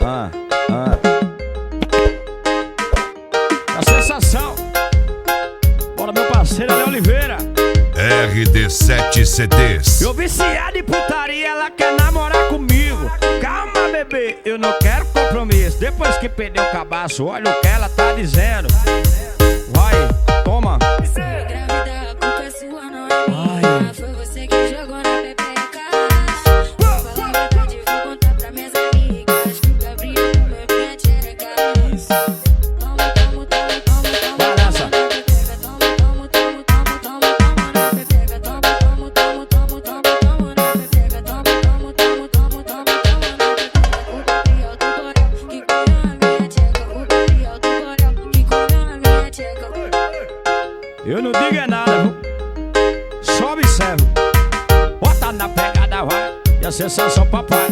A sensação. Bora, meu parceiro Ale Oliveira. RD7 CDs. Eu viciado em putaria, ela quer namorar comigo. Calma, bebê, eu não quero compromisso. Depois que perdeu o cabaço, olha o que ela tá dizendo. Vai, toma. Grávida, a culpa é sua, não é minha. Foi você que jogou na pepeca. Vou falar a verdade, vou contar pra minhas amigas que o Gabriel comeu minha tchereca. Toma, toma, toma, toma, toma. Balança. Toma, toma, toma, toma, toma, toma na pepeca. Toma, toma, toma, toma, toma, toma na pepeca. Toma, toma, toma, toma, toma, toma na pepeca. O Gabriel do Borel que comeu a minha tcheca. O Gabriel do Borel que comeu a minha tcheca. Eu não digo é nada, viu? Só observo. Bota na pegada, vai. E a sensação, papai.